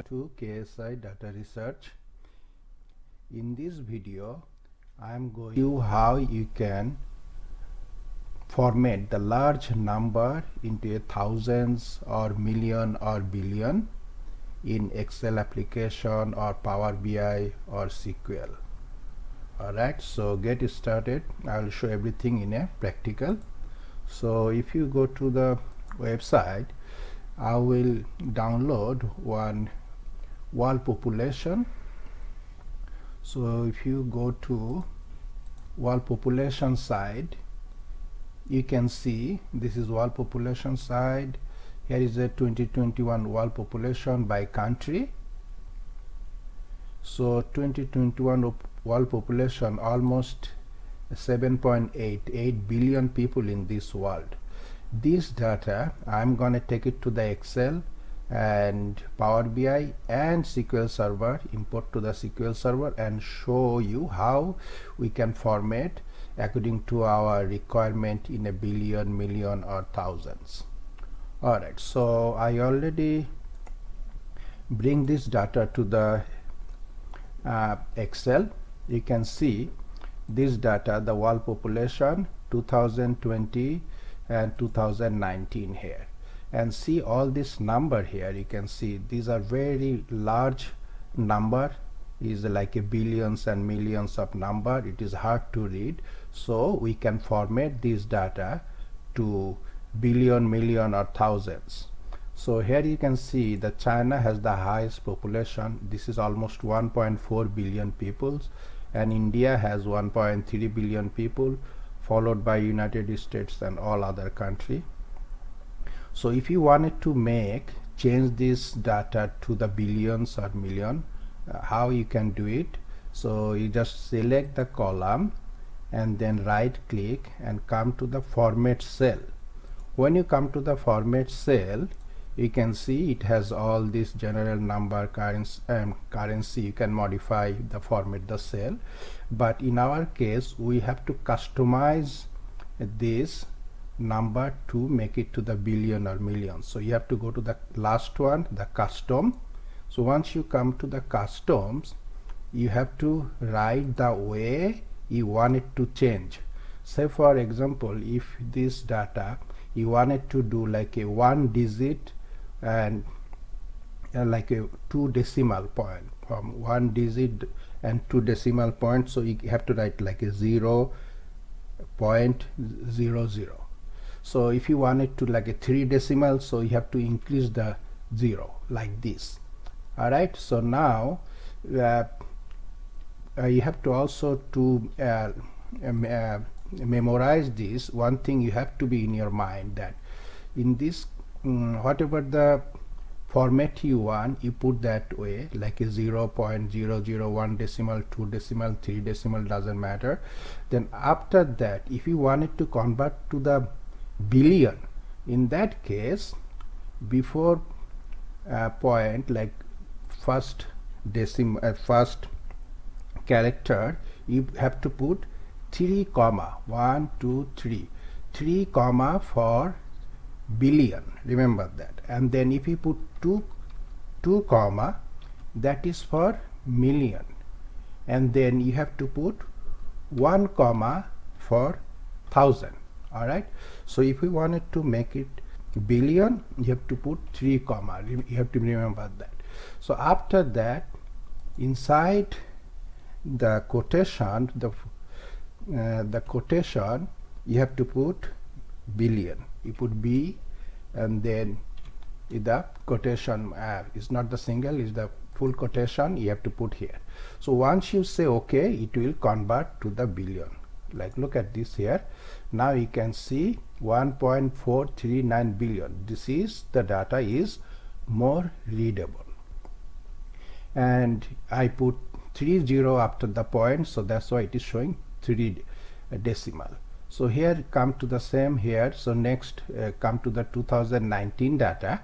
to KSI Data Research. In this video I am going to show you how you can format the large number into a thousands or million or billion in Excel application or Power BI or SQL. Alright, so get started. I will show everything in a practical. So if you go to the website, I will download one world population. So if you go to world population side, you can see this is world population side. Here is a 2021 world population by country. So 2021 world population, almost 7.88 billion people in this world. This data I'm going to take it to the Excel and Power BI and SQL Server, import to the SQL Server and show you how we can format according to our requirement in a billion, million or thousands. Alright, so I already bring this data to the Excel. You can see this data, the world population 2020 and 2019 here, and see all this number here. You can see these are very large number, is like a billions and millions of number. It is hard to read, so we can format this data to billion, million or thousands. So here you can see that China has the highest population. This is almost 1.4 billion people, and India has 1.3 billion people, followed by United States and all other country. So if you wanted to change this data to the billions or million, how you can do it? So you just select the column and then right click and come to the format cell. When you come to the format cell, you can see it has all this general number, currency. You can modify the format the cell, but in our case we have to customize this number to make it to the billion or million. So you have to go to the last one, the custom. So once you come to the customs, you have to write the way you want it to change. Say for example, if this data you wanted to do like a 1 digit and like a 2 decimal point, from 1 digit and 2 decimal points, so you have to write like a 0.00. So if you want it to like a 3 decimal, so you have to increase the 0 like this. Alright, so now you have to also to memorize this. One thing you have to be in your mind, that in this whatever the format you want, you put that way, like a 0.001 decimal, 2 decimal, 3 decimal, doesn't matter. Then after that, if you wanted to convert to the billion, in that case, before point, like first decimal, first character, you have to put 3 comma 1 2 3 3 comma for billion, remember that. And then if you put 2 comma, that is for million, and then you have to put 1 comma for thousand. Alright, so if we wanted to make it billion, you have to put 3 comma. You have to remember that. So after that, inside the quotation, the quotation, you have to put billion. You put B, and then the quotation is not the single, is the full quotation you have to put here. So once you say OK, it will convert to the billion. Like look at this here. Now you can see 1.439 billion. This is the data is more readable, and I put 30 after the point, so that's why it is showing 3 decimal. So here come to the same here. So next come to the 2019 data.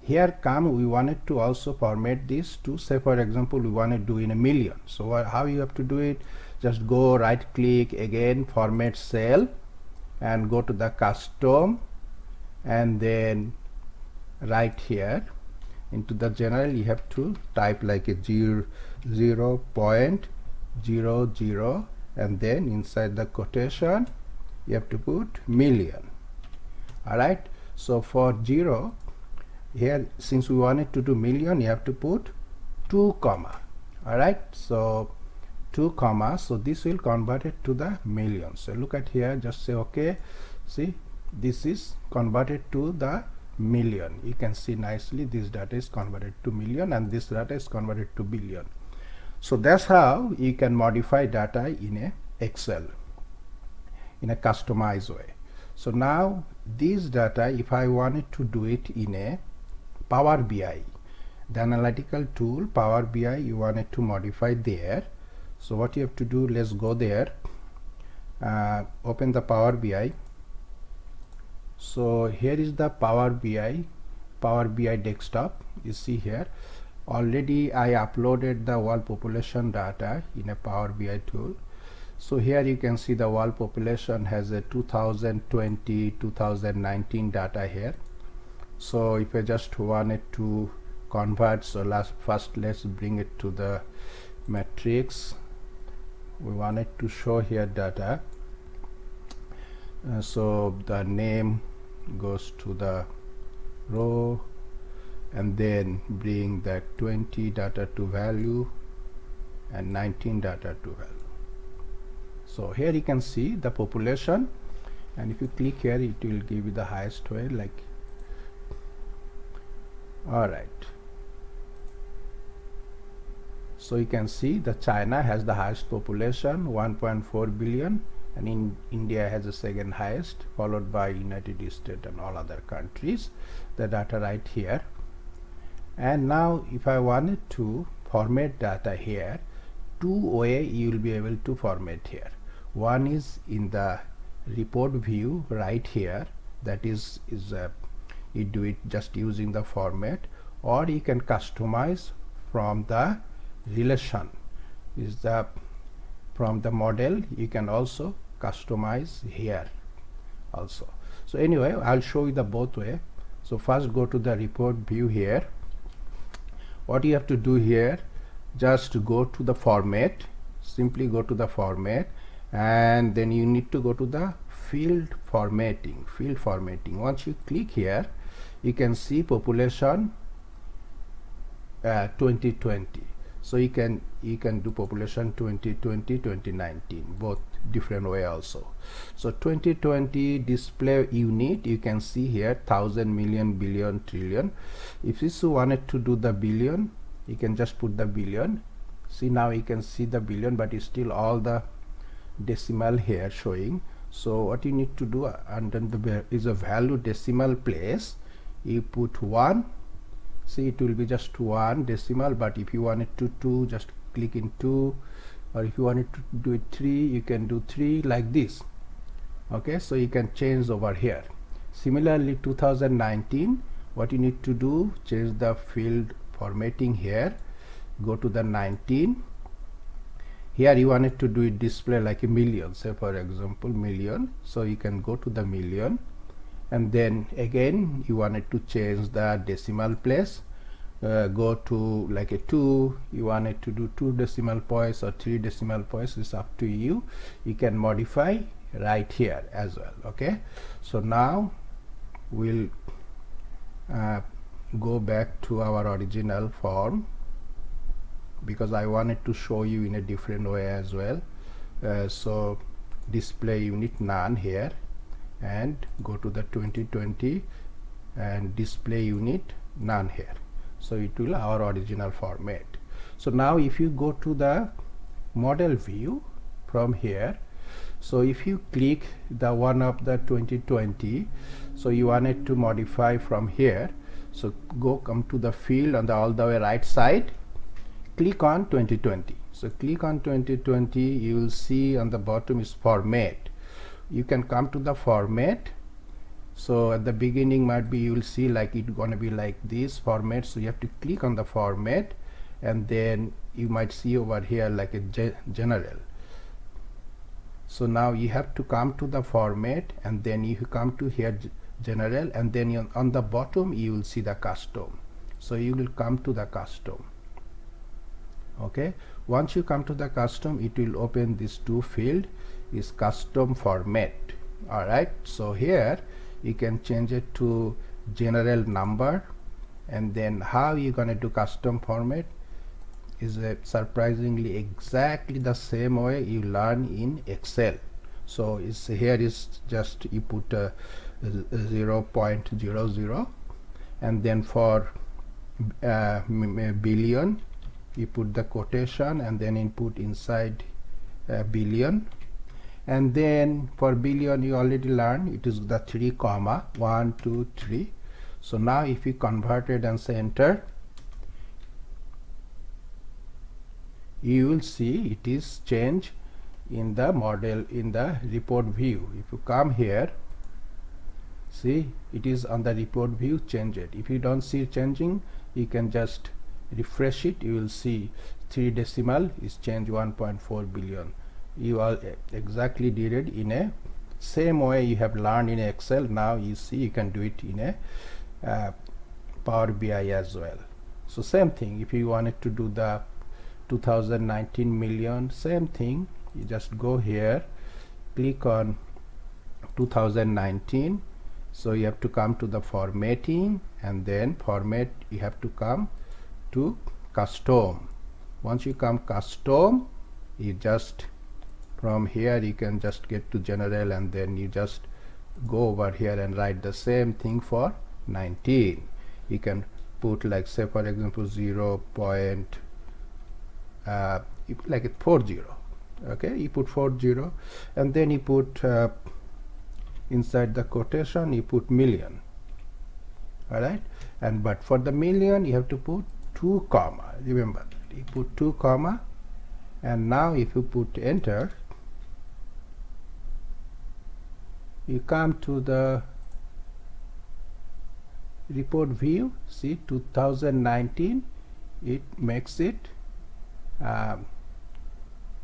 Here come, we wanted to also format this to, say for example, we want to do in a million. So how you have to do it? Just go right click again, format cell, and go to the custom, and then right here into the general you have to type like a 0.00, and then inside the quotation you have to put million. Alright, so for 0 here, since we wanted to do million, you have to put 2 comma. Alright, so 2 comma, so this will convert it to the million. So look at here, just say okay. See, this is converted to the million. You can see nicely this data is converted to million and this data is converted to billion. So that's how you can modify data in a Excel in a customized way. So now this data, if I wanted to do it in a Power BI, the analytical tool Power BI, you wanted to modify there. So what you have to do, let's go there, open the Power BI. So here is the Power BI desktop. You see here already I uploaded the world population data in a Power BI tool. So here you can see the world population has a 2020-2019 data here. So if I just wanted to convert, so first let's bring it to the matrix. We wanted to show here data, so the name goes to the row and then bring that 20 data to value and 19 data to value. So here you can see the population, and if you click here it will give you the highest way, like alright. So you can see the China has the highest population, 1.4 billion, and in India has the second highest, followed by United States and all other countries. The data right here. And now if I wanted to format data here, two ways you will be able to format here. One is in the report view right here, that is you do it just using the format, or you can customize from the relation, is the from the model you can also customize here also. So anyway, I'll show you the both way. So first go to the report view here. What you have to do here, just go to the format, simply go to the format, and then you need to go to the field formatting. Once you click here, you can see population 2020. So you can do population 2020 2019, both different way also. So 2020 display unit, you can see here 1000, million, billion, trillion. If you wanted to do the billion, you can just put the billion. See, now you can see the billion, but it's still all the decimal here showing. So what you need to do, under the is a value decimal place, you put 1. See, it will be just 1 decimal, but if you wanted to 2, just click in 2, or if you wanted to do it 3, you can do 3, like this. Okay, so you can change over here. Similarly 2019, what you need to do, change the field formatting here, go to the 19. Here you wanted to do it display like a million, say for example million, so you can go to the million, and then again you wanted to change the decimal place, go to like a 2, you wanted to do 2 decimal points or 3 decimal points, it's up to you. You can modify right here as well. Okay, so now we'll go back to our original form, because I wanted to show you in a different way as well. So display unit none here, and go to the 2020 and display unit none here, so it will our original format. So now if you go to the model view from here, so if you click the one of the 2020, so you wanted to modify from here, so come to the field on the all the way right side, click on 2020. So click on 2020, you will see on the bottom is format. You can come to the format. So at the beginning might be, you will see like it's gonna be like this format, so you have to click on the format, and then you might see over here like a general. So now you have to come to the format, and then you come to here general, and then on the bottom you will see the custom. So you will come to the custom. Okay, once you come to the custom, it will open this two field is custom format. All right, so here you can change it to general number, and then how you gonna do custom format is surprisingly exactly the same way you learn in Excel. So it's here is just you put 0.00, and then for billion you put the quotation and then input inside billion, and then for billion you already learned it is the 3 comma 1 2 3. So now if you convert it and say enter, you will see it is changed in the model in the report view. If you come here, see it is on the report view, change it. If you don't see changing, you can just refresh it, you will see 3 decimal is changed 1.4 billion. You all exactly did it in a same way you have learned in Excel. Now you see you can do it in a Power BI as well. So same thing, if you wanted to do the 2019 million, same thing, you just go here, click on 2019. So you have to come to the formatting, and then format you have to come to custom. Once you come custom, you just from here you can just get to general, and then you just go over here and write the same thing for 19. You can put like say for example 0. Like it 40. Okay, you put 40, and then you put inside the quotation you put million. All right, and but for the million you have to put 2 comma. Remember that you put 2 comma, and now if you put enter, you come to the report view. See 2019, it makes it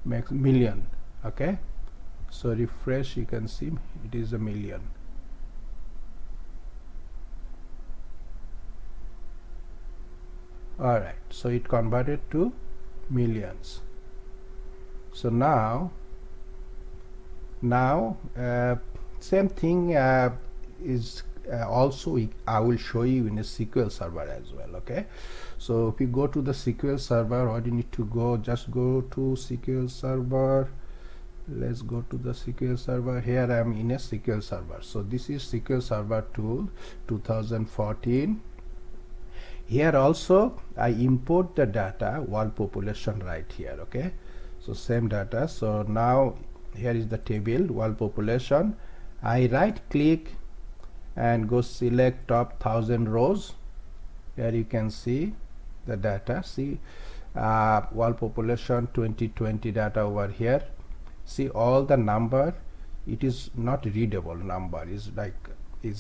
makes million. Okay, so refresh, you can see it is a million. All right, so it converted to millions. So now same thing is also I will show you in a SQL Server as well. Okay, so if you go to the SQL Server, what you need to go, just go to SQL Server. Let's go to the SQL Server. Here I am in a SQL Server. So this is SQL Server tool 2014. Here also I import the data world population right here. Okay, so same data. So now here is the table world population. I right click and go select top 1000 rows. Here you can see the data. See world population 2020 data over here. See all the number, it is not readable number, is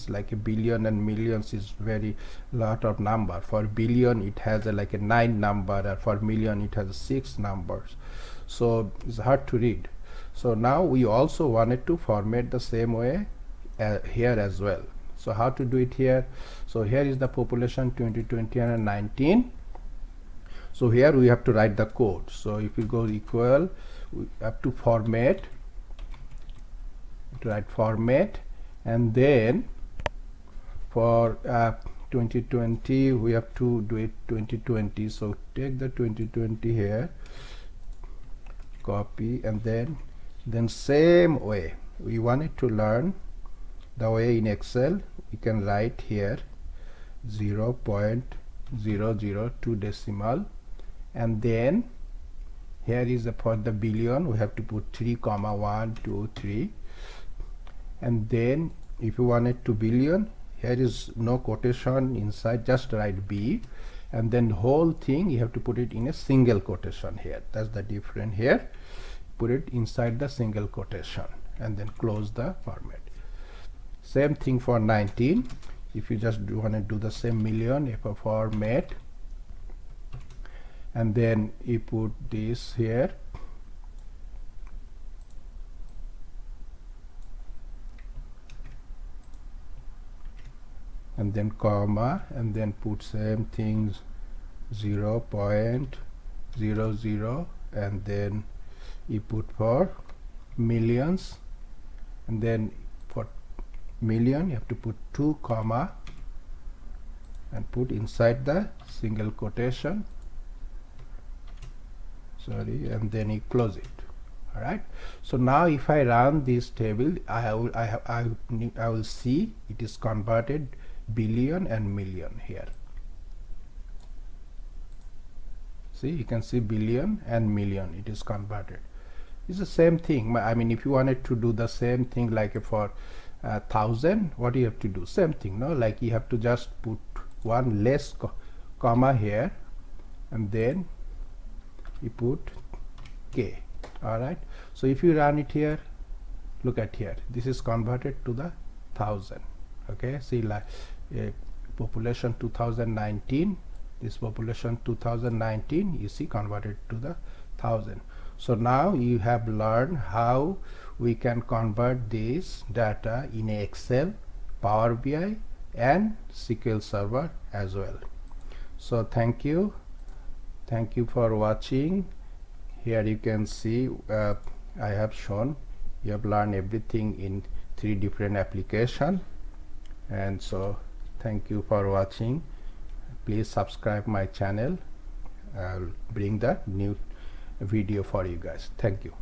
like a billion and millions is very lot of number. For billion it has like a 9 number, or for million it has 6 numbers, so it's hard to read. So now we also wanted to format the same way here as well. So how to do it here? So here is the population 2020 and 19. So here we have to write the code. So if you go equal, we have to format, to write format, and then for 2020 we have to do it 2020. So take the 2020 here, copy, and then same way we wanted to learn the way in Excel. We can write here 0.002 decimal, and then here is for the billion we have to put 3 comma 1 2 3, and then if you want it to billion, here is no quotation inside, just write B, and then whole thing you have to put it in a single quotation here. That's the difference here. Put it inside the single quotation and then close the format. Same thing for 19. If you just want to do the same million, if a format, and then you put this here, and and then comma, and then put same things 0.00, and then you put for millions, and then for million you have to put 2 comma and put inside the single quotation, sorry, and then you close it. All right, so now if I run this table, I will see it is converted billion and million here. See, you can see billion and million, it is converted. It's the same thing. I mean, if you wanted to do the same thing like for 1000, what do you have to do? Same thing, no? Like you have to just put one less comma here, and then you put k. All right, so if you run it here, look at here, this is converted to the 1000. Okay, see, like population 2019, this population 2019, you see, converted to the 1000. So now you have learned how we can convert this data in Excel, Power BI and SQL Server as well. So thank you for watching. Here you can see I have shown you have learned everything in 3 different applications. And so thank you for watching. Please subscribe my channel. I'll bring the new video for you guys. Thank you.